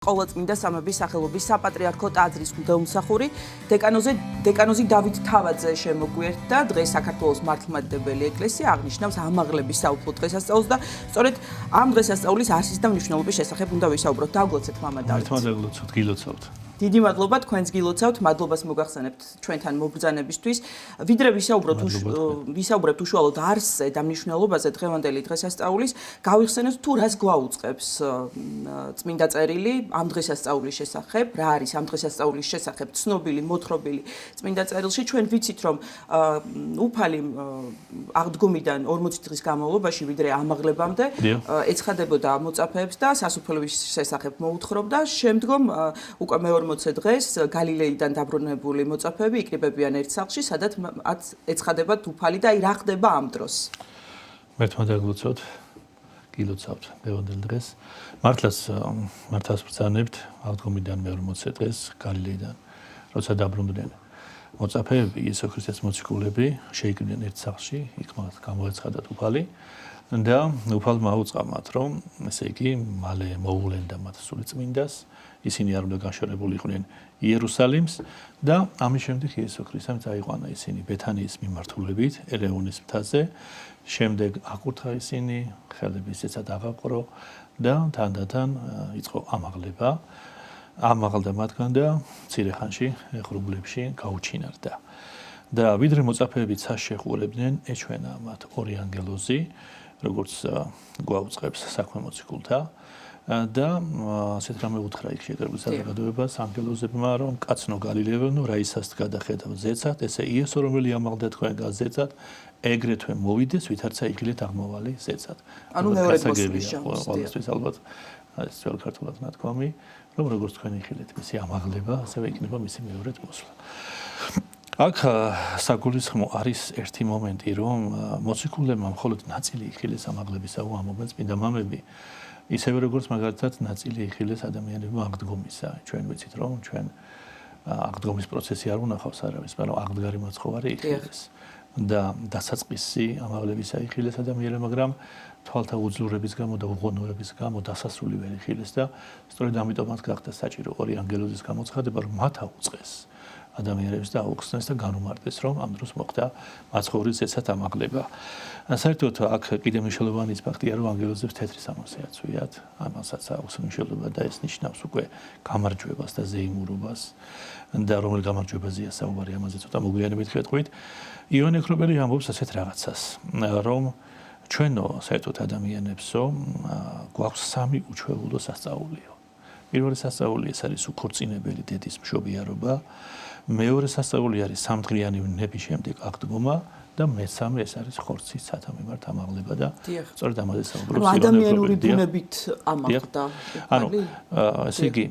ყოვლადწმინდა სამების სახელობის საპატრიარქო ტაძრის მღვდელმსახური დეკანოზი დავით თავაძე შემოგვიერთდა. დღეს საქართველოს მართლმადიდებელი ეკლესია აღნიშნავს ამაღლების საუფლო დღესასწაულს და სწორედ ამ დღესასწაულის არსის და მნიშვნელობის შესახებ უნდა ვისაუბროთ. დაგვგლოცეთ მამა დავით. მართლმადიდებლობთ, გილოცავთ. დიდი მადლობა თქვენს გილოცავთ, მადლობას მოგახსენებთ ჩვენთან მობრძანებისთვის. ვიდრე ვისაუბრებთ უშუალოდ არსზე და მნიშვნელობაზე დღევანდელი დღესასწაულის, გავიხსენოთ თუ რას გვაუწყებს წმინდა წერილი ამ დღესასწაულის შესახებ, რა არის ამ დღესასწაულის შესახებ ცნობილი, მოთხრობილი წმინდა წერილში. ჩვენ ვიცით, რომ უფალი აღდგომიდან 40 დღის განმავლობაში ვიდრე ამაღლებამდე ეცხადებოდა მოწაფეებს და სასუფეველის შესახებ მოუთხრობდა. შემდგომ უკვე მე-40 დღეს გალილეიდან დაბრუნებული მოწაფეები იკრიბებიან ერთ სახლში, სადაც ეცხადებათ უფალი და აი რა ხდება ამ დროს. მართლმადიდებლობთ, გილოცავთ დღევანდელ დღეს. მართლაც ბრძანებთ აღდგომიდან მე-40 დღეს გალილეიდან, როცა დაბრუნდნენ მოწაფეები, იესო ქრისტეს მოციქულები შეიკრიბნენ ერთ სახლში, იქ მათ გამოეცხადათ უფალი და უფალმა აუწყა მათ, რომ ესე იგი მალე მოულენდა მათ სული წმინდას. ისინი არ უნდა გაშორებული იყვნენ იერუსალიმს და ამის შემდეგ იესო ქრისტემ წაიყვანა ისინი ბეთანიის მიმართულებით ერეონის მთაზე. შემდეგ აკურთხა ისინი, ხელები ცეცად აღაყრო და თანდათან იწყო ამაღლება. ამაღლდა მათგან და მცირე ხანში ღრუბლებში გაუჩინარდა. და ვიდრე მოწაფეები ცას შეჰყურებდნენ, ეჩვენა მათ ორი ანგელოზი, როგორც გვაუწყებს საქმე მოციქულთა. და ასეთ რამე უთხრა იქ შეკრებილ საზოგადოებას ანგელოზებმა, რომ კაცნო გალილეელო რა ისას გადახედავ ზეცად, ესე იესო რომელი ამაღლდა თქვენ გაზეცად, ეგრეთვე მოვიდეს, ვითარცა იგილეთ აღმოვალი ზეცად. ანუ მეორე მოსვლის ყოველთვის ალბათ ეს ძველ ქართულად ნათქვამი, რომ როგორც თქვენ იხილეთ მისი ამაღლება, ასევე იქნება მისი მეორედ მოსვლა. აქ საგულისხმო არის ერთი მომენტი, რომ მოციქულებმა მხოლოდ ნაწილი იხილეს ამაღლებისა, ამობენ წმინდა მამები. ისევე როგორც მაგალითად ნაწილი იხილეს ადამიანებმა აღდგომისა. ჩვენ ვიცით, რომ ჩვენ აღდგომის პროცესი არ უნახავს არავის, მაგრამ აღდგარი მაცხოვარი იხილეს. და დასაწყისი ამაღლებისა იხილეს ადამიანებმა, მაგრამ თვალთა უძლურების გამო და უღონოების გამო დასასრული ვერ იხილეს და სწორედ ამიტომ მათ გახდა საჭირო ორი ანგელოზის გამოცხადება, რომ მათ აუწყეს ადამიანებს და აუხსნეს და განუმარტეს, რომ ამ დროს მოხდა მაცხოვრის ზეცად ამაღლება. საერთოდ აქ კიდე მნიშვნელოვანი ფაქტია, რომ ანგელოზებს თეთრი სამოსი აწვიათ, ამასაც აქვს მნიშვნელობა და ეს ნიშნავს უკვე გამარჯვებას და ზეიმურობას და რომელ გამარჯვებაზეა საუბარი, ამაზე ცოტა მოგვიანებით გეტყვით. იონე ქრობელი ამბობს ასეთ რაღაცას, რომ ჩვენო საერთოდ ადამიანებსო გვაქვს სამი უჩვეულო სასწაულიო. პირველი სასწაული ეს არის უქორწინებელი დედის მშობიარობა, მეორე სასწაული არის სამდღიანი ვნების შემდეგ აღდგომა და მესამე ეს არის ხორცის სათამიმართ ამაღლება და სწორედ ამაზე საუბრობს ადამიანური ბუნებით ამაღლდა. ანუ ესე იგი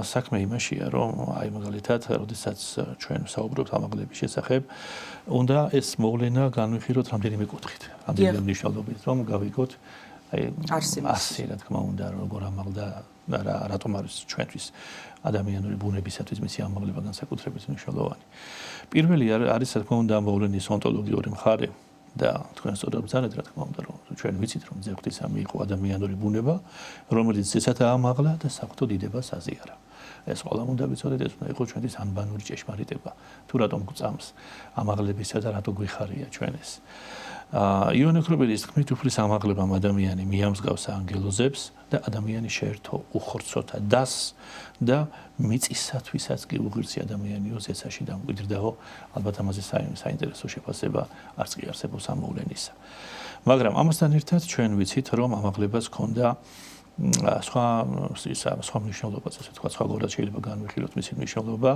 საქმე იმაშია, რომ აი მაგალითად, როდესაც ჩვენ საუბრობთ ამაღლების შესახებ, უნდა ეს მოვლენა განვიხილოთ რამდენიმე კუთხით, რამდენიმე მნიშვნელობით, რომ გავიგოთ აი არსი რა თქმა უნდა, როგორ ამაღლდა და რატომ არის ჩვენთვის ადამიანური ბუნებისათვის მისი ამაღლება განსაკუთრებით მნიშვნელოვანი. პირველი არის რა თქმა უნდა მოვლენის ონტოლოგიური მხარე და თქვენ სწორად ბრძანეთ რა თქმა უნდა, რომ ჩვენ ვიცით, რომ ძეღთისამი იყო ადამიანური ბუნება, რომელიც ზეცად აამაღლა და საღვთო დიდებას აზიარა. ეს ყველამ უნდა ვიცოდეთ, ეს უნდა იყოს ჩვენთვის ანბანური ჭეშმარიტება. თუ რატომ გვწამს ამაღლებისა და რატო გვიხარია ჩვენ ეს. იონე ქრობელის თქმით, უფლის ამაღლებამ ადამიანი მიამსგავსა ანგელოზებს და ადამიანი შეერთო უხორცოთა დასს და მიწისათვისაც კი უღირსი ადამიანიო ზეცაში დამკვიდრდაო. ალბათ ამაზე საინტერესო შეფასება არც კი არსებობს ამ მოვლენისა. მაგრამ ამასთან ერთად ჩვენ ვიცით, რომ ამაღლებას ჰქონდა სხვა მნიშვნელობაც, ასე თქვა, სხვაგვარად შეიძლება განვიხილოთ მისი მნიშვნელობა.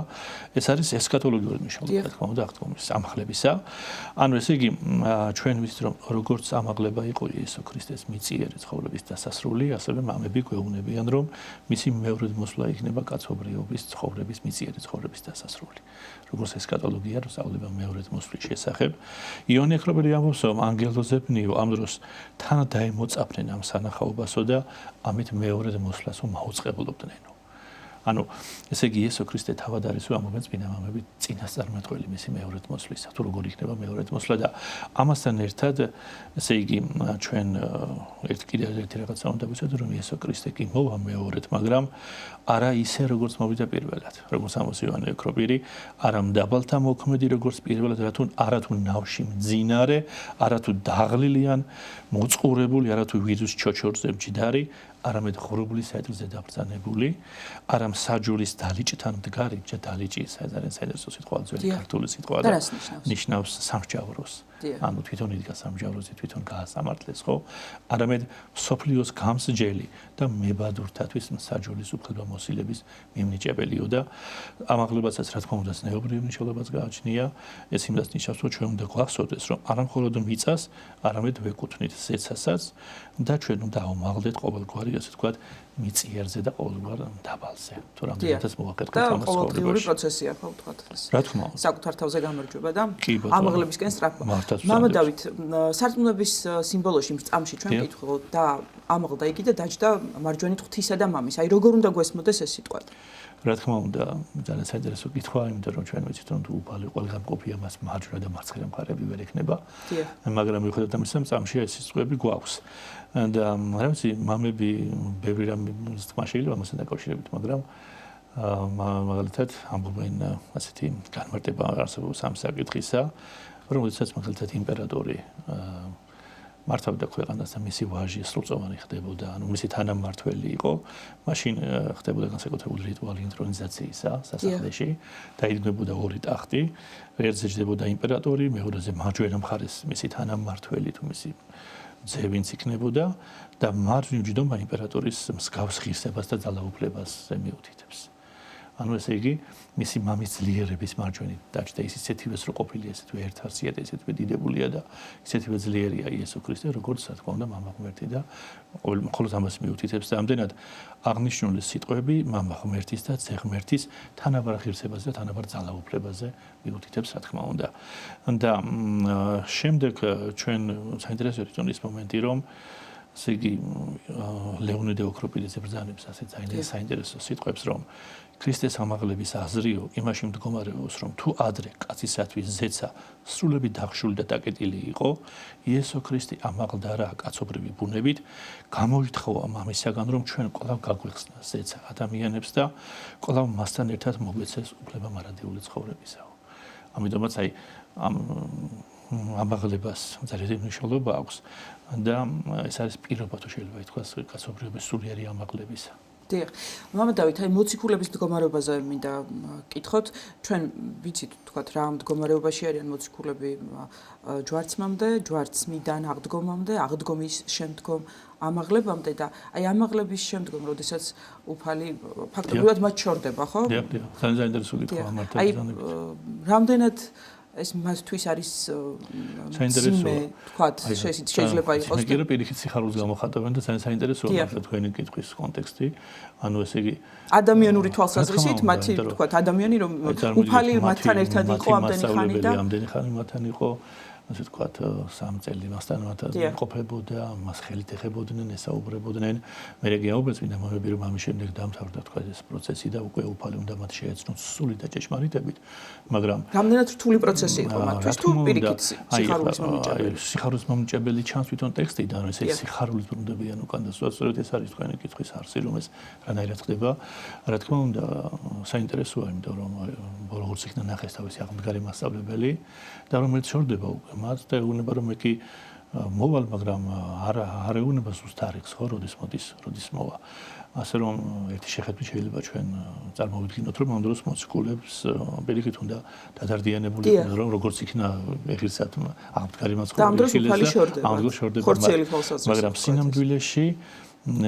ეს არის ესქატოლოგიური მნიშვნელობა, რა თქმა უნდა, აღდგომის ამაღლებისა. ანუ ესე იგი, ჩვენ ვიცით, რომ როგორც ამაღლება იყო იესო ქრისტეს მიწიერი ცხოვრების დასასრული, ასევე მამები გვეუბნებიან, რომ მისი მეორედ მოსვლა იქნება კაცობრიობის ცხოვრების მიწიერი ცხოვრების დასასრული. როგორც ესქატოლოგია, რომ სწავლება მეორედ მოსვლის შესახებ. იონე ქრობელი ამბობს, რომ ანგელოზებნიო ამ დროს თან დაემოწაფნენ ამ სანახაობასო და ამით მეორედ მოსვლას მაუწყებლობდნენო. ანუ ესე იგი იესო ქრისტე თავად არის რომ ამობენ წმინდა მამები წინასწარმეტყველი მისი მეორედ მოსვლისა თუ როგორ იქნება მეორედ მოსვლა და ამასთან ერთად ესე იგი ჩვენ ერთი რაღაცა უნდა ვიცოდეთ რომ იესო ქრისტე კი მოვა მეორედ მაგრამ არა ისე როგორც მოვიდა პირველად როგორც ამოს იოანე ექროპირი არა მდაბალთა მოქმედი როგორც პირველად არა თუ ნავში მძინარე არა თუ დაღლილიან მოწყურებული არა თუ ვიზუს ჩოჩორზე მჯდარი არამედ ღრუბლის ეტლზე დაბრძანებული, არა მსაჯულის დალიჭთან მდგარი, დალიჭი საერთო სიტყვა ძველი ქართული სიტყვა და ნიშნავს სამსჯავროს. ანუ თვითონ იდგა სამსჯავროზე, თვითონ გაასამართლეს, ხო? არამედ სოფლიოს გამსჯელი და მებადურთათვის მსაჯულის უფლებამოსილების მიმნიჭებელიო და ამაღლებასაც რა თქმა უნდა ზნეობრივი მნიშვნელობაც გააჩნია. ეს იმას ნიშნავს, რომ ჩვენ უნდა გვახსოვდეს, რომ არა მხოლოდ მიწას, არამედ ვეკუთვნით ზეცასაც და ჩვენ უნდა ავმაღლდეთ ყოველგვარი ასე ვთქვათ, მიწიერზე და ყოველგვარ დაბალზე. თუ რამდენადაც მოვაკეთოთ ამას ყოველდღიური ყოველდღიური პროცესია, ხო ვთქვათ ეს. რა თქმა უნდა. საკუთარ თავზე გამარჯვება და ამაღლებისკენ სწრაფვა. მამა დავით, სარწმუნოების სიმბოლოში წამში ჩვენ ვკითხულობ და ამაღლდა იგი და დაჯდა მარჯვენით ღვთისა და მამის. აი როგორ უნდა გვესმოდეს ეს სიტყვა? რა თქმა უნდა, ძალიან საინტერესო კითხვა, იმიტომ რომ ჩვენ ვიცით რომ თუ უფალი ყველგან ყოფია მას მარჯვენა და მარცხენა მხარეები ვერ ექნება. მაგრამ მიუხედავად ამისა, წამში ეს სიტყვები გვაქვს. და რა ვიცი, მამები ბევრი რამ თქმა შეიძლება ამასთან დაკავშირებით, მაგრამ მაგალითად ამბობენ ასეთი განმარტება არსებობს ამ საკითხისა, რომ როდესაც მაგალითად იმპერატორი მართავდა ქვეყანას და მისი ვაჟი სრულწლოვანი ხდებოდა, ანუ მისი თანამმართველი იყო, მაშინ ხდებოდა განსაკუთრებული რიტუალი ინტრონიზაციისა სასახლეში, დაიდგმებოდა ორი ტახტი, ერთზე ჯდებოდა იმპერატორი, მეორეზე მარჯვენა მხარეს მისი თანამმართველი თუ მისი ძევინც იქნებოდა და მარჯვნივ ჯდომა იმპერატორის მსგავს ღირსებას და ძალაუფლებას მიუთითებს. ანუ ესე იგი, მისი მამის ძლიერების მარჯვენით დაჯდა ის ისეთივეს რო ყოფილი ესეთვე ერთარცია და ესეთვე დიდებულია და ისეთივე ძლიერია იესო ქრისტე, როგორც რა თქმა უნდა მამა ღმერთი და მხოლოდ ამას მიუთითებს და ამდენად აღნიშნული სიტყვები მამა ღმერთის და ძე ღმერთის თანაბარ ღირსებაზე და თანაბარ ძალაუფლებაზე მიუთითებს რა თქმა უნდა. და შემდეგ ჩვენ საინტერესოა თვითონ ის მომენტი, რომ ესე იგი ლეონიდე ოქროპილიძე ბრძანებს ასე ძალიან საინტერესო სიტყვებს, რომ ქრისტეს ამაღლების აზრიო იმაში მდგომარეობს, რომ თუ ადრე კაცისათვის ზეცა სრულებით დახშული და დაკეტილი იყო, იესო ქრისტე ამაღლდა რა კაცობრივი ბუნებით, გამოითხოვა მამისაგან, რომ ჩვენ კვლავ გაგვეხსნა ზეცა ადამიანებს და კვლავ მასთან ერთად მოგვეცეს უფლება მარადიული ცხოვრებისაო. ამიტომაც აი ამ ამაღლებას ძალიან მნიშვნელობა აქვს და ეს არის პირობა თუ შეიძლება ითქვას კაცობრიობის სულიერი ამაღლებისა. დიახ. მამა დავით, აი მოციქულების მდგომარეობაზე მინდა კითხოთ. ჩვენ ვიცით თქვათ რა მდგომარეობაში არიან მოციქულები ჯვარცმამდე, ჯვარცმიდან აღდგომამდე, აღდგომის შემდგომ ამაღლებამდე და აი ამაღლების შემდგომ, როდესაც უფალი ფაქტობრივად მათ შორდება, ხო? დიახ, დიახ. ძალიან საინტერესო კითხვა მართლა. აი რამდენად ეს მასთვის არის საინტერესო თქვათ შეიძლება იყოს მე კიდევ პირიქით სიხარულს გამოხატავენ და ძალიან საინტერესოა მართლა თქვენი კითხვის კონტექსტი ანუ ესე იგი ადამიანური თვალსაზრისით მათი თქვათ ადამიანი რომ უფალი მათთან ერთად იყო ამდენი ხანი მათთან იყო ასე ვთქვათ, 3 წელი მასთან ყოფებოდა, მას ხელით ეხებოდნენ, ესაუბრებოდნენ. მე რეგიონალურად წმინდა მომები რომ ამის შემდეგ დამთავრდა თქვა ეს პროცესი და უკვე უფალი უნდა მათ შეეცნოთ სული და ჭეშმარიტებით, მაგრამ რამდენად რთული პროცესი იყო მათთვის თუ პირიქით სიხარულის მომიჭებელი. სიხარულის მომიჭებელი ჩანს თვითონ ტექსტიდან, ეს სიხარულის ბრუნდებიან უკან და სწორედ ეს არის თქვენი კითხვის არსი, რომ ეს რანაირად ხდება. რა თქმა უნდა, საინტერესოა, იმიტომ რომ როგორც იქნა ნახეს თავისი აღმდგარი მასწავლებელი და რომელიც შორდება უკვე მას და ეუბნება რომ მე კი მოვალ, მაგრამ არ ეუბნება ზუსტ თარიღს, ხო, როდის მოვა. ასე რომ ერთი შეხედვით შეიძლება ჩვენ წარმოვიდგინოთ, რომ ამ დროს მოციქულებს პირიქით უნდა დადარდიანებული რომ როგორც იქნა ღირსად აღმდგარი მასწავლებელი შორდება, მაგრამ სინამდვილეში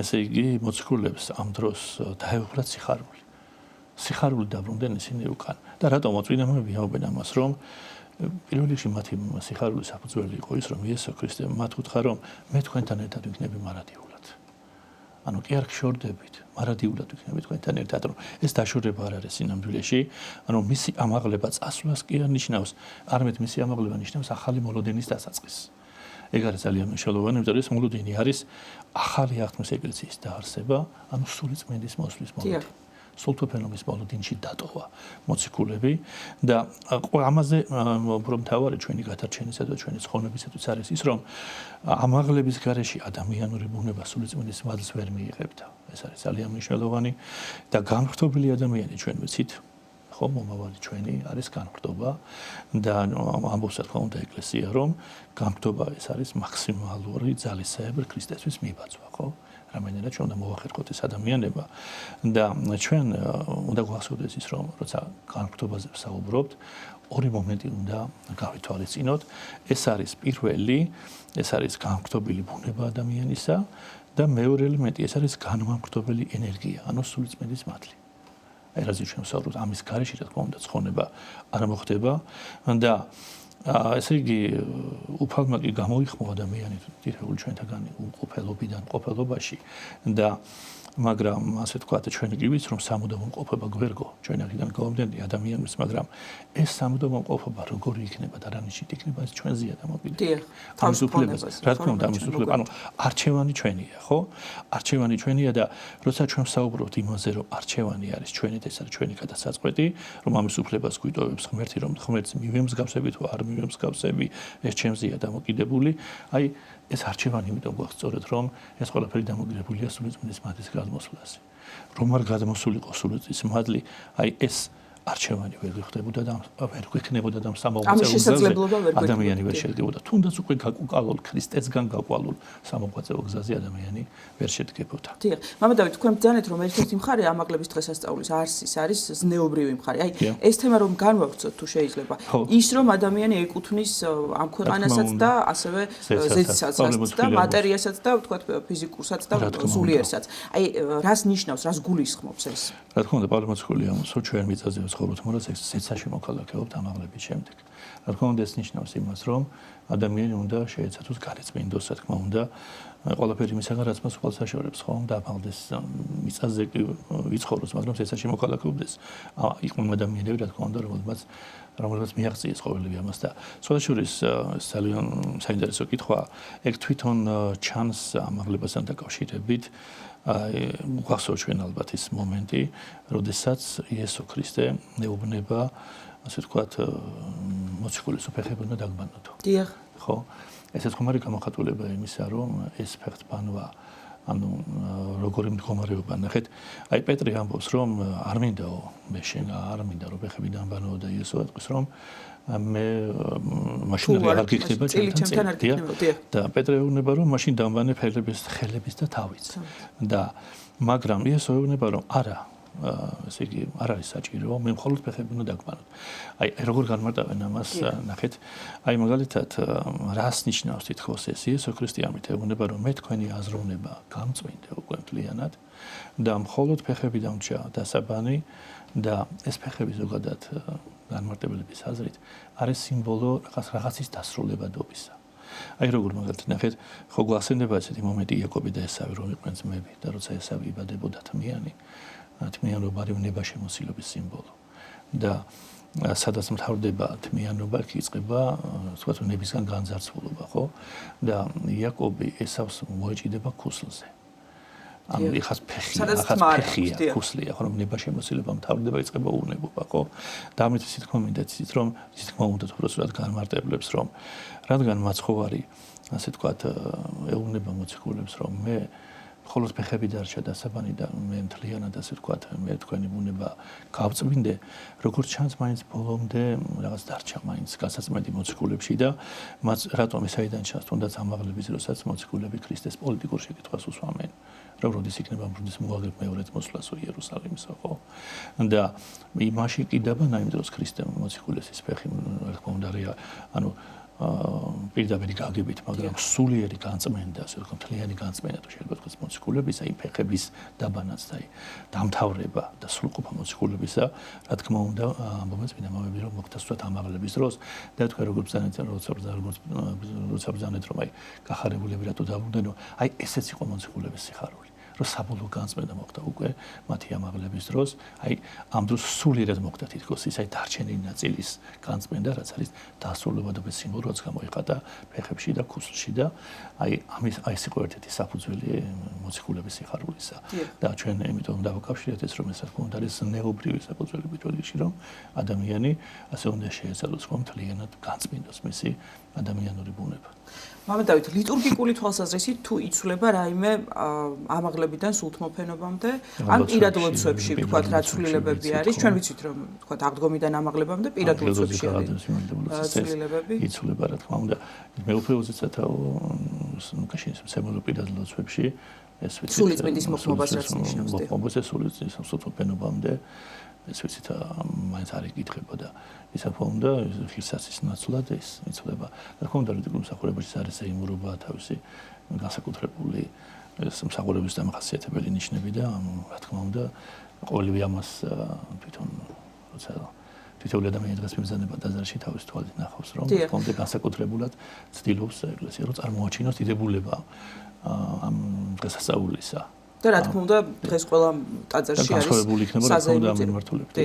ესე იგი მოციქულებს ამ დროს დაეუფლათ სიხარული. სიხარული დაბრუნდნენ ისინი უკან. და რატომ წმინდა მომები აუბენ ამას, რომ პირველ რიგში მათი სიხარულის საფუძველი იყო ის, რომ იესო ქრისტე მათ უთხრა, რომ მე თქვენთან ერთად ვიქნები მარადიულად. ანუ კი არ გშორდებით, მარადიულად ვიქნები თქვენთან ერთად, რომ ეს დაშორება არ არის სინამდვილეში, ანუ მისი ამაღლება წასვლას კი არ ნიშნავს, არამედ მისი ამაღლება ნიშნავს ახალი მოლოდინის დასაწყისს. ეგ არის ძალიან მნიშვნელოვანი, იმიტომ რომ ეს მოლოდინი არის ახალი აღთქმის ეკლესიის დაარსება, ანუ სული წმინდის მოსვლის მომენტი. სულთოფენობის ბოლო დინში დატოვა მოციქულები და ამაზე უფრო მთავარი ჩვენი გადარჩენისა და ჩვენი ცხოვრებისათვის არის ის, რომ ამაღლების გარეშე ადამიანური ბუნება სულიწმინდის მადლს ვერ მიიღებდა. ეს არის ძალიან მნიშვნელოვანი და განხრთობილი ადამიანი ჩვენ ვიცით, ხო, მომავალი ჩვენი არის განხრთობა და ამბობს რა თქმა უნდა ეკლესია, რომ განხრთობა ეს არის მაქსიმალური ძალისეებრი ქრისტესთვის მიბაძვა, ხო? რამდენადაც ჩვენ უნდა მოვახერხოთ ეს ადამიანება და ჩვენ უნდა გვახსოვდეს ის, რომ როცა განხრთობაზე ვსაუბრობთ, ორი მომენტი უნდა გავითვალისწინოთ. ეს არის პირველი, ეს არის განხრთობილი ბუნება ადამიანისა და მეორე ელემენტი ეს არის განმამხრთობელი ენერგია, ანუ სულიწმინდის მადლი. აი რაზე ჩვენ ვსაუბრობთ, ამის გარეშე რა თქმა უნდა ცხონება არ მოხდება და ესე იგი უფალმა კი გამოიხმო ადამიანი თითოეულ ჩვენთაგან უყოფელობიდან ყოფელობაში და მაგრამ ასე თქვა ჩვენ კი ვიცით რომ სამუდამო მყოფობა გვერგო ჩვენ აქედან გამომდინარე ადამიანის მაგრამ ეს სამუდამო მყოფობა როგორი იქნება და რა ნიშნით იქნება ეს ჩვენზეა დამოკიდებული თავისუფლებას რა თქმა უნდა თავისუფლება ანუ არჩევანი ჩვენია ხო არჩევანი ჩვენია და როცა ჩვენ ვსაუბრობთ იმაზე რომ არჩევანი არის ჩვენით ეს არის ჩვენი გადასაწყვეტი რომ ამის უფლებას გვიტოვებს ღმერთი რომ ღმერთს მივემსგავსები თუ არ მივემსგავსები ეს ჩემზეა დამოკიდებული აი ეს არჩევანი იმიტომ გვაქვს სწორედ რომ ეს ყველაფერი დამოკიდებულია სულიწმინდის მადლის გადმოსვლაზე. რომ არ გადმოსულიყო სულიწმინდის მადლი, აი ეს არჩევანი ვერ გიხდებოდა და ვერ გვექნებოდა და სამოღვაწეო გზაზე ადამიანი ვერ შედგებოდა. თუნდაც უკვე გაკვალულ ქრისტესგან გაკვალულ სამოღვაწეო გზაზე ადამიანი ვერ შედგებოდა. დიახ, მამა დავით, თქვენ ბრძანეთ რომ ერთ-ერთი მხარე ამაღლების დღესასწაულის არსის არის ზნეობრივი მხარე. აი ეს თემა რომ განვავრცოთ თუ შეიძლება. ის რომ ადამიანი ეკუთვნის ამ ქვეყანასაც და ასევე ზედსაც და მატერიასაც და ვთქვათ ფიზიკურსაც და სულიერსაც. აი რას ნიშნავს, რას გულისხმობს ეს? რა თქმა უნდა, პავლე მოციქული ამბობს, ჩვენ მიწაზე ვცხოვრობთ, მაგრამ ზედსაში მოქალაქეობთ ამაღლების შემდეგ. რა თქმა უნდა, ეს ნიშნავს იმას, რომ ადამიანი უნდა შეეცადოს გარეწმენდოს, რა თქმა უნდა, ყველაფერი იმისაგან, რაც მას უყალსაშორებს, ხომ და ამაღლდეს მიწაზე ვიცხოვროს, მაგრამ ზედსაში მოქალაქეობდეს. იყვნენ ადამიანები, რა თქმა უნდა, რომელსაც მიაღწიეს ყოველივე ამას და სხვადასხვის ძალიან საინტერესო კითხვა, ეგ თვითონ ჩანს ამაღლებასთან დაკავშირებით. გვახსოვს ჩვენ ალბათ ის მომენტი, როდესაც იესო ქრისტე ეუბნება, ასე ვთქვათ, მოციქულის უფეხები უნდა დაგბანოდო. დიახ. ხო? ესეც ხომარი გამოხატულება იმისა, რომ ეს ფეხთბანვა, ანუ როგორი მდგომარეობა ნახეთ, აი პეტრი ამბობს, რომ არ მინდაო, მე შენ არ მინდა რომ ფეხები დამბანო და იესო ატყვის, რომ მე მაშინ არ გიქნება ჩემთან და პეტრე ეუბნება რომ მაშინ დამბანე ხელების და თავიც და მაგრამ იესო ეუბნება რომ არა ესე იგი არ არის საჭირო მე მხოლოდ ფეხები უნდა დაგბანოთ აი როგორ განმარტავენ ამას ნახეთ აი მაგალითად რას ნიშნავს თითქოს ეს იესო ქრისტე ამით ეუბნება რომ მე თქვენი აზროვნება გამწმინდე უკვე მთლიანად და მხოლოდ ფეხები დამჭა დასაბანი და ეს ფეხები ზოგადად განმარტებელების აზრით არის სიმბოლო რაღაცის დასრულებადობისა. აი როგორ მაგალითად ნახეთ, ხო გვახსენდება ესეთი მომენტი იაკობი და ესავი რომ იყვნენ ძმები და როცა ესავი იბადებოდა თმიანობა არის ნება შემოსილობის სიმბოლო. და სადაც მთავრდება თმიანობა, კი იწყება თქვათ ნებისგან განძარცვულობა, ხო? და იაკობი ესავს მოეჭიდება ქუსლზე. ანუ ეხას ფეხია, ქუსლია, ხო, რომ ნება შემოსილება მთავრდება, იწყება უვნებობა, ხო? და ამით თქმა მინდა იცით, რომ თქმა უნდა უბრალოდ განმარტებლებს, რომ რადგან მაცხოვარი, ასე თქვათ, ეუბნება მოციქულებს, რომ მე მხოლოდ ფეხები დარჩა დასაბანი და მე მთლიანად ასე ვთქვათ, მე თქვენი ბუნება გავწმინდე, როგორც ჩანს, მაინც ბოლომდე რაღაც დარჩა მაინც გასაწმენდი მოციქულებში და მათ რატომ ესაიდან ჩანს, თუნდაც ამაღლების დროსაც მოციქულები ქრისტეს პოლიტიკურ შეკითხვას უსვამენ. რომ როდის იქნება მღვდლის მოაგებ მეორედ მოსვლასო იერუსალიმსა, ხო? და იმაში კი დაბანა იმ დროს ქრისტემ მოციქულეს ის ფეხი, რა თქმა უნდა, ანუ პირდაპირ გაგებით, მაგრამ სულიერი განწმენდა, ასე ვთქვათ, მთლიანი განწმენდა თუ შეიძლება ვთქვათ მოციქულებისა, იმ ფეხების დაბანაც და დამთავრება და სრულყოფა მოციქულებისა, რა თქმა უნდა, ამბობენ წმინდა მამები, რომ მოგვთასვათ ამაღლების დროს და თქვენ როგორ ბრძანეთ, როცა ბრძანეთ, რომ აი გახარებულები რატო დაბრუნდნენო, აი ესეც იყო მოციქულების სიხარული. რომ საბოლოო განწმენდა მოხდა უკვე მათი ამაღლების დროს. აი ამ დროს სულიერად მოხდა თითქოს ის აი დარჩენილი ნაწილის განწმენდა, რაც არის დასრულებადობის სიმბოლო, რაც გამოიხატა ფეხებში და ქუსლში და აი ეს იყო ერთ-ერთი საფუძველი მოციქულების სიხარულისა. და ჩვენ ამიტომ დავაკავშირეთ ეს, რომ ეს რა თქმა უნდა არის ნეობრივი საფუძველი ბიჭოდში, რომ ადამიანი ასე უნდა შეეცადოს რომ მთლიანად განწმინდოს მისი ადამიანური ბუნება. მამედავით, ლიტურგიკული თვალსაზრისით თუ იცვლება რაიმე ამაღლებიდან სულთმოფენობამდე, ან პირად ლოცვებში, ვთქვათ, რა ცვლილებები არის, ჩვენ ვიცით რომ ვთქვათ, აღდგომიდან ამაღლებამდე პირად ლოცვებში არის ცვლილებები. იცვლება რა თქმა უნდა. მე უფრო უზეცათა კაშინის სემოლო პირად ლოცვებში ეს ვიცით. სულიწმინდის მოხმობას რაც ნიშნავს. მოხმობას სულიწმინდის სულთმოფენობამდე ეს ვიცით მაინც არ იკითხებოდა. ის რა თქმა უნდა ღირსაცის ნაცვლად ეს იცვლება. რა თქმა უნდა ლიტურგიულ მსახურებაში არის საიმურობა, თავისი განსაკუთრებული მსახურების დამახასიათებელი ნიშნები და რა თქმა უნდა ყოველივე ამას თვითონ როცა თითოეული ადამიანი დღეს მიბრძანება ტაძარში თავის თვალით ნახავს რომ რა თქმა უნდა განსაკუთრებულად ცდილობს ეკლესია რომ წარმოაჩინოს დიდებულება ამ დღესასწაულისა. და რა თქმა უნდა დღეს ყველა ტაძარში არის საზეიმო მიმართულებით.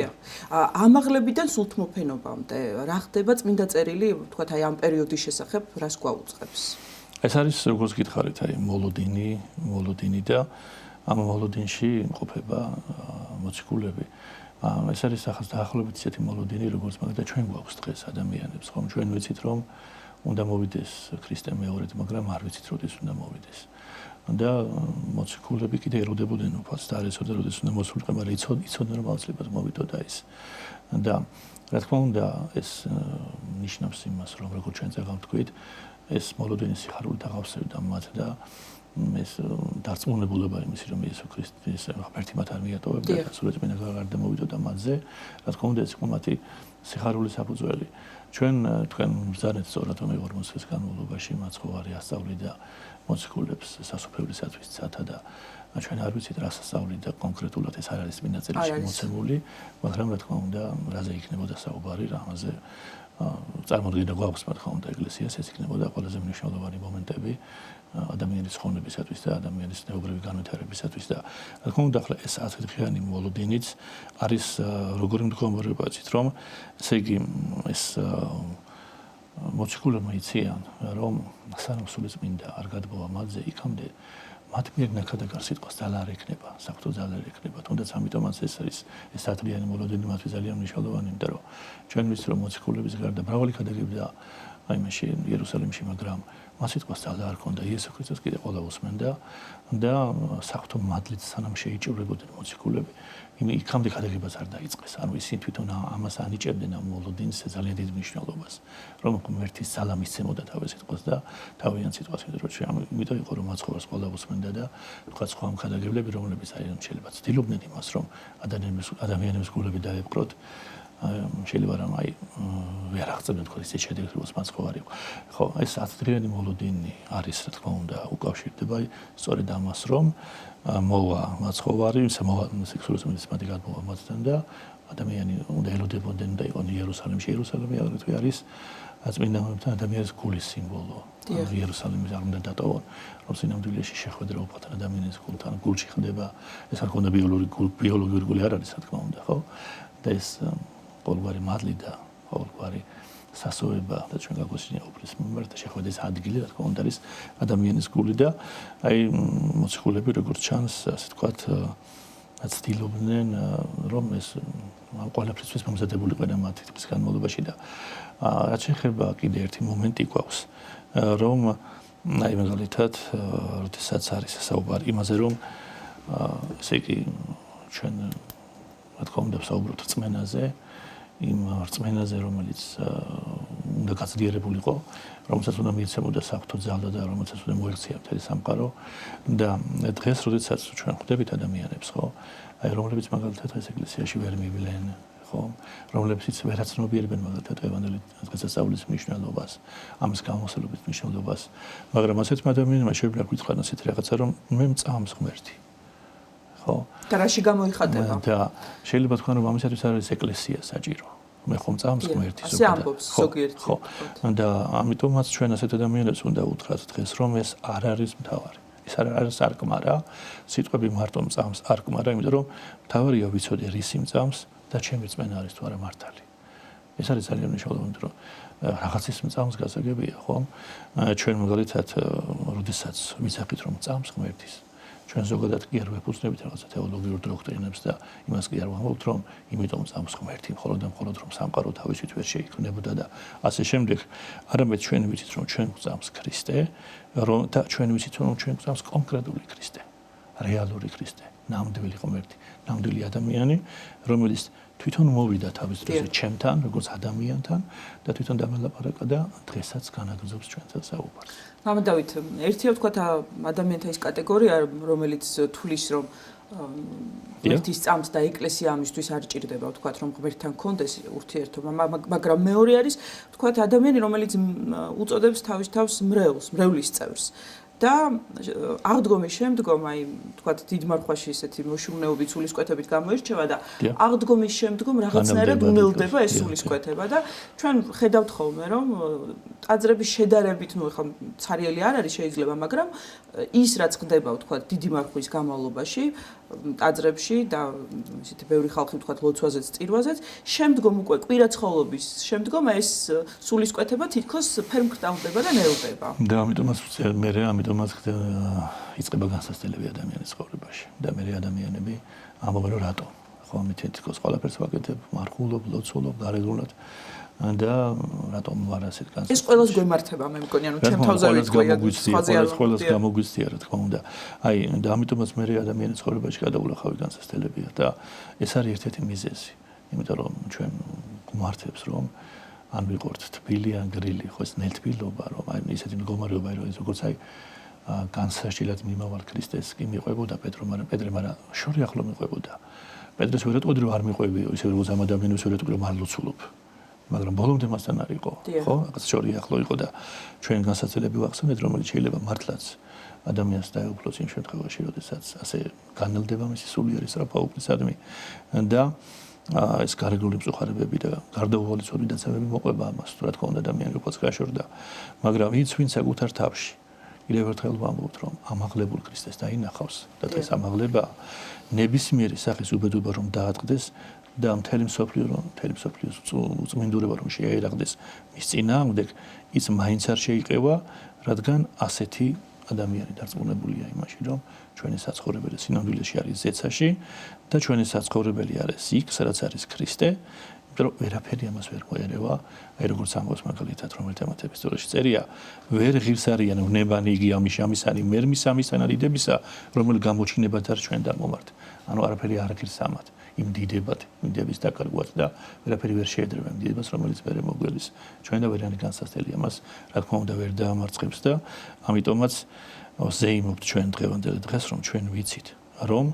ამაღლებიდან სულთმოფენობამდე რა ხდება წმინდა წერილი, ვთქვათ, აი ამ პერიოდის შესახებ რას გვაუწყებს? ეს არის როგორც გითხარით, აი მოლოდინი და ამ მოლოდინში იმყოფება მოციქულები. ეს არის ახალ დაახლოებით ისეთი მოლოდინი, როგორც მაგალითად ჩვენ გვაქვს დღეს ადამიანებს, ხომ ჩვენ ვიცით რომ უნდა მოვიდეს ქრისტე მეორედ, მაგრამ არ ვიცით როდის უნდა მოვიდეს. და მოციქულები კიდე ეროდებოდნენ უფალს და არ ეცოდნენ როდის უნდა მოსულიყო, მაგრამ იცოდნენ რომ აუცილებლად მოვიდოდა ის. და რა თქმა უნდა ეს ნიშნავს იმას, რომ როგორც ჩვენ წეგავ თქვით, ეს მოლოდინის სიხარული დაღავსებდა მათ და ეს დარწმუნებულობა იმისი რომ იესო ქრისტეს ღმერთი მათ არ მიატოვებდა და სულიწმინდა გარდა მოვიდოდა მათზე. რა თქმა უნდა ეს იყო მათი სიხარული საფუძველი. ჩვენ თქვენ ბრძანეთ სწორად რომ 40 წლის განმავლობაში მაცხოვარი ასწავლიდა მოციქულებს სასופევლისათვის ცათა და ჩვენ არ ვიცით რა სასწავლიდა კონკრეტულად ეს არ არის წმინდა წერილში მოცემული, მაგრამ რა თქმა უნდა რაზე იქნებოდა საუბარი, რამაზე წარმოდგენა გვაქვს რა თქმა უნდა ეკლესიას, ეს იქნებოდა ყველაზე მნიშვნელოვანი მომენტები ადამიანის ხონებისათვის და ადამიანის ნეობრივი განვითარებისათვის და რა თქმა უნდა ახლა ეს 10 დღიანი მოლოდინიც არის როგორი მდგომარეობაცით რომ ესე იგი ეს მოციქულებმა იციან რომ სანამ სულიწმინდა არ გადმოვა მათზე იქამდე მათ მიერ ნაკადაგარ სიტყვას ძალა არ ექნება, საფრთხო ძალა არ ექნება. თუნდაც ამიტომაც ეს არის ეს 10 დღიანი მოლოდინი მათთვის ძალიან მნიშვნელოვანი, იმიტომ რომ ჩვენ ვიცით რომ მოციქულების გარდა მრავალი ქადაგებდა აი მაშინ იერუსალიმში, მაგრამ მას სიტყვას ძალა არ ჰქონდა. იესო ქრისტეს კიდე ყველა უსმენდა და საფრთხო მადლით სანამ შეიჭრებოდნენ მოციქულები, იქამდე ქადაგებას არ დაიწყეს. ანუ ისინი თვითონ ამას ანიჭებდნენ ამ მოლოდინს ძალიან დიდ მნიშვნელობას, რომ ღმერთის ძალა მისცემოდა თავის სიტყვას და თავიანთ სიტყვას, იმიტომ იყო რომ მაცხოვარს ყველა უსმენდა და თქვა სხვა ქადაგებლები, რომლებიც აი შეიძლება ცდილობდნენ იმას, რომ ადამიანების გულები დაეპყროთ. შეიძლება რომ აი ვერ აღწევდნენ თქო ისეთ შედეგს როგორც მაცხოვარი. ხო, ეს 10 დღიანი მოლოდინი არის რა თქმა უნდა უკავშირდება სწორედ ამას რომ მოვა მაცხოვარი, სექსუალიზმის მათი გადმოვა მათთან და ადამიანი უნდა ელოდებოდნენ და იყო იერუსალიმში. იერუსალიმი აგრეთვე არის წმინდა მომენტთან ადამიანის გულის სიმბოლო. იერუსალიმის არ უნდა დატოვონ, რომ სინამდვილეში შეხვედრა უფალთან ადამიანის გულთან გულში ხდება. ეს არ ქონდა ბიოლოგიური გული არ არის რა თქმა უნდა, ხო? და ეს ყოველგვარი მადლი და ყოველგვარი სასოება და ჩვენ გაგოსინა უფლის მიმართ შეხვედრის ადგილი რა თქმა უნდა არის ადამიანის გული და აი მოციქულები როგორც ჩანს ასე ვთქვათ ცდილობდნენ რომ ეს ყველაფრისთვის მომზადებულიყვნენ მათი დღის განმავლობაში და რაც შეეხება კიდე ერთი მომენტი გვაქვს რომ აი მაგალითად როდესაც არის საუბარი იმაზე რომ ესე იგი ჩვენ რა თქმა უნდა საუბრობთ რწმენაზე იმ რწმენაზე რომელიც უნდა გაცდიერებულიყო რომელსაც უნდა მიეცემოდა საფრთხო ძალა და რომელსაც უნდა მოექცია მთელი სამყარო და დღეს როდესაც ჩვენ ხვდებით ადამიანებს ხო აი რომლებიც მაგალითად დღეს ეკლესიაში ვერ მივიდნენ ხო რომლებიც ვერ აცნობიერებენ მაგალითად ევანგელიის დღესასწაულის მნიშვნელობას ამის გამოსვლების მნიშვნელობას მაგრამ ასეთ ადამიანებმა შეიძლება გვიწყდეს ასეთი რაღაცა რომ მე მწამს ღმერთი ხო და რაში გამოიხატება და შეიძლება თქვა რომ ამისათვის არის ეკლესია საჭირო მე ხომ წამს ღმერთის ასე ამბობს ზოგიერთი ხო და ამიტომაც ჩვენ ასეთ ადამიანებს უნდა უთხრათ დღეს რომ ეს არ არის მთავარი ეს არის არკმარა, სიტყვები მარტო მწამს არკმარა, იმიტომ რომ თავარია ვიცოდე რისი მწამს და ჩემი რწმენა არის თუ არა მართალი. ეს არის ძალიან მნიშვნელოვანი, რომ რაღაცის მწამს გასაგებია, ხო? ჩვენ მაგალითად, როდესაც ვიცახით რომ მწამს ღმერთის, ჩვენ ზოგადად კი არ ვეფუძნებით რაღაცა თეოლოგიურ დოქტრინებს და იმას კი არ ვამბობთ, რომ იმიტომ მწამს ღმერთი, მხოლოდ და მხოლოდ რომ სამყარო თავისით ვერ შეიქმნებოდა და ასე შემდეგ. არამედ ჩვენ ვიცით რომ ჩვენ მწამს ქრისტე, რომ და ჩვენ ვიცით რომ ჩვენ მწამს კონკრეტული ქრისტე, რეალური ქრისტე, ნამდვილი ღმერთი, ნამდვილი ადამიანი, რომელიც თვითონ მოვიდა თავის დროზე ჩემთან, როგორც ადამიანთან და თვითონ დამელაპარაკა და დღესაც განაგრძობს ჩვენთან საუბარს. მამა დავით, ერთია ვთქვათ ადამიანთა ის კატეგორია, რომელიც თulis რომ ღმერთის წამს და ეკლესია ამისთვის არ ჭირდება, ვთქვათ რომ ღმერთთან კონდეს ურთიერთობა, მაგრამ მეორე არის ვთქვათ ადამიანი, რომელიც უწოდებს თავის თავს მრევლის წევრს. და აღდგომის შემდგომ აი ვთქვათ დიდ მარხვაში ესეთი მოშურნეობით სულისკვეთებით გამოირჩევა და აღდგომის შემდგომ რაღაცნაირად უნელდება ეს სულისკვეთება და ჩვენ ხედავთ ხოლმე რომ ტაძრების შედარებით ნუ ხა ცარიელი არ არის შეიძლება მაგრამ ის რაც ხდება ვთქვათ დიდი მარხვის განმავლობაში ტაძრებში და ისეთი ბევრი ხალხი ვთქვათ ლოცვაზეც წირვაზეც შემდგომ უკვე კვირაცხოვლობის შემდგომ ეს სულისკვეთება თითქოს ფერმკრტავდება და ნელდება და ამიტომაც ამიტომაც იწყება განსაცდელები ადამიანის ცხოვრებაში და მე ადამიანები ამბობენ რომ რატო ხო ამით თითქოს ყველაფერს ვაკეთებ მარხულობ ლოცულობ გარეგნულად და რატომ ვარ ასეთ განსაცდელი ეს ყველას გვემართება მე მგონი ანუ ჩემ თავზე ვიტყვია ყველას გამოგვიცდია რა თქმა უნდა აი და ამიტომაც მე ადამიანის ცხოვრებაში გადაულახავი განსაცდელებია და ეს არის ერთ-ერთი მიზეზი იმიტომ რომ ჩვენ გვმართებს რომ ან ვიყურთ თბილი ან გრილი ხო ეს ნელთბილობა რომ აი ისეთი მდგომარეობა რომ ეს როგორც აი განსაშილად მიმავალ ქრისტეს კი მიყვებოდა პეტრე მაგრამ შორი ახლო მიყვებოდა პეტრეს ვერ ეტყოდი რომ არ მიყვებიო ისე როგორც ამ ადამიანებს ვერ ეტყოდი რომ არ ლოცულობ მაგრამ ბოლომდე მასთან არ იყო ხო რაღაც შორი ახლო იყო და ჩვენ განსაცდელები ვახსენეთ რომელიც შეიძლება მართლაც ადამიანს დაეუფლოს იმ შემთხვევაში როდესაც ასე განელდება მისი სულიერი სწრაფაუფლისადმი და ეს გარეგნული მწუხარებები და გარდაუვალი ცოდვიდაცემები მოყვება ამას თუ რა თქმა უნდა ადამიანი როგორც გაშორდა მაგრამ ვინც საკუთარ თავში კიდევ ერთხელ ვამბობთ რომ ამაღლებულ ქრისტეს დაინახავს და ეს ამაღლება ნებისმიერი სახის უბედურება რომ დაატყდეს და მთელი მსოფლიოს უწმინდურება რომ შეაერაღდეს მის წინააღმდეგ ის მაინც არ შეიყევა რადგან ასეთი ადამიანი დარწმუნებულია იმაში რომ ჩვენი საცხოვრებელი სინამდვილეში არის ზეცაში და ჩვენი საცხოვრებელი არის იქ სადაც არის ქრისტე იმიტომ რომ ვერაფერი ამას ვერ მოერევა აი როგორც ამბობს მაგალითად რომელთა ეპისტოლეში წერია ვერ ღირს არიან ვნებანი იგი ამისანი მერმის ამისანა დიდებისა რომელი გამოჩინებათ არ ჩვენ დამომართ ანუ არაფერი არ ღირს ამათ იმ დიდების დაკარგვად და ვერაფერი ვერ შეედრება იმ დიდებას რომელიც ვერ მოგველის ჩვენ და ვერანი განსაცდელი ამას რა თქმა უნდა ვერ დაამარცხებს და ამიტომაც ზეიმობთ ჩვენ დღევანდელ დღეს რომ ჩვენ ვიცით რომ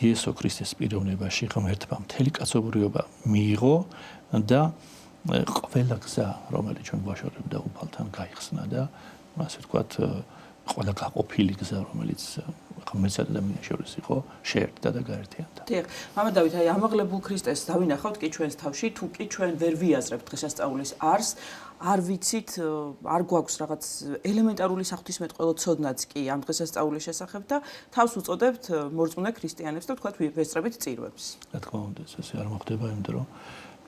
იესო ქრისტეს პიროვნებაში ღმერთმა მთელი კაცობრიობა მიიღო და ყველა გზა რომელიც ჩვენ გვაშორებდა უფალთან გაიხსნა და ასე ვთქვათ ყველა გაყოფილი გზა რომელიც ღმერთსა და ადამიანს შორის იყო შეერთდა და გაერთიანდა. დიახ, მამა დავით, აი ამაღლებულ ქრისტეს დავინახავთ კი ჩვენს თავში, თუ კი ჩვენ ვერ ვიაზრებთ დღესასწაულის არს, არ ვიცით, არ გვაქვს რაღაც ელემენტარული საღვთისმეტყველო ცოდნაც კი ამ დღესასწაულის შესახებ და თავს უწოდებთ მორწმუნე ქრისტიანებს და თქვათ ვესწრებით წირვებს. რა თქმა უნდა, ესე არ მოხდება, იმიტომ რომ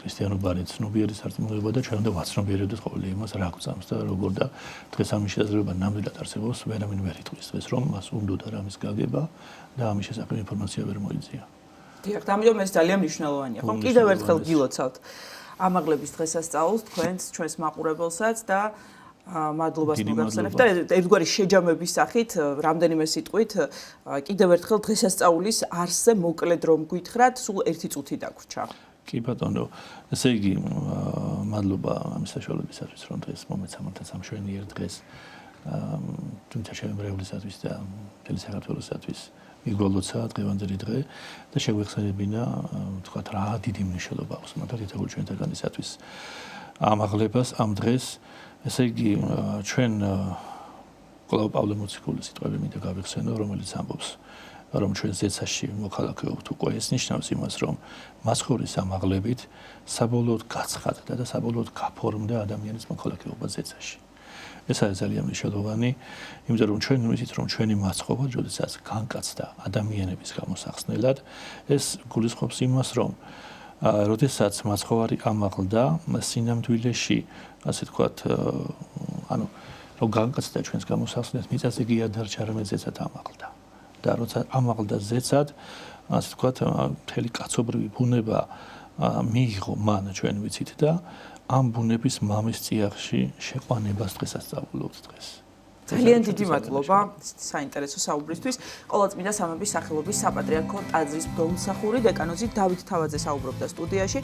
ქრისტიანობა არის ცნობიერი სარწმუნოება და ჩვენ უნდა ვაცნობიერებდეთ ყოველ იმას რა გვწამს და როგორ და დღეს ამის შესაძლებლობა ნამდვილად არსებობს ვერავინ ვერ იტყვის დღეს რომ მას უნდა რამის გაგება და ამის შესახებ ინფორმაცია ვერ მოიძია. დიახ, ამიტომ ეს ძალიან მნიშვნელოვანია. ხომ კიდევ ერთხელ გილოცავთ ამაღლების დღესასწაულს ჩვენს მაყურებელსაც და მადლობას მოგახსენებთ და ერთგვარი შეჯამების სახით რამდენიმე სიტყვით კიდევ ერთხელ დღესასწაულის არსზე მოკლედ რომ გითხრათ, სულ 1 წუთი დაგვრჩა. კი ბატონო, ესე იგი მადლობა ამ საშუალებისათვის რომ დღეს მომეცამართა სამშვენიერ დღეს თუმცა შემოვლისათვის და მთელი საქართველოსათვის მიგვალოცა დღევანდელი დღე და შეგვეხსენებინა თქვათ რა დიდი მნიშვნელობა აქვს მაგალითად ჩვენთაგანისათვის ამაღლებას ამ დღეს ესე იგი ჩვენ კვლავ პავლე მოციქულის სიტყვები მინდა გავიხსენო რომელიც ამბობს რომ ჩვენ ზეცაში მოქალაქეობთ უკვე ეს ნიშნავს იმას რომ მასხურის ამაღლებით საბოლოოდ გაცხადდა და საბოლოოდ გაფორმდა ადამიანის მოქალაქეობა ზეცაში ეს არის ძალიან მნიშვნელოვანი, იმიტომ რომ ჩვენ ვიცით, რომ ჩვენი მაცხოვა, როდესაც განკაცდა ადამიანების გამოსახსნელად, ეს გულისხმობს იმას, რომ როდესაც მაცხოვარი ამაღლდა სინამდვილეში, ასე ვთქვათ, ანუ რომ განკაცდა ჩვენს გამოსახსნელად, მიწაზე კი არ დარჩა, არამედ ზეცად ამაღლდა. და როცა ამაღლდა ზეცად, ასე ვთქვათ, მთელი კაცობრი위 ბუნება მიიღო მან ჩვენ ვიცით და ამ ბუნების მამის წიაღში შეყვანებას დღესასწაულობთ დღეს. ძალიან დიდი მადლობა საინტერესო საუბრისთვის. ყოლაწმინდა სამების სახელობის საპატრიარქო ტაძრის მდომსახური დეკანოზი დავით თავაძე საუბრობდა სტუდიაში.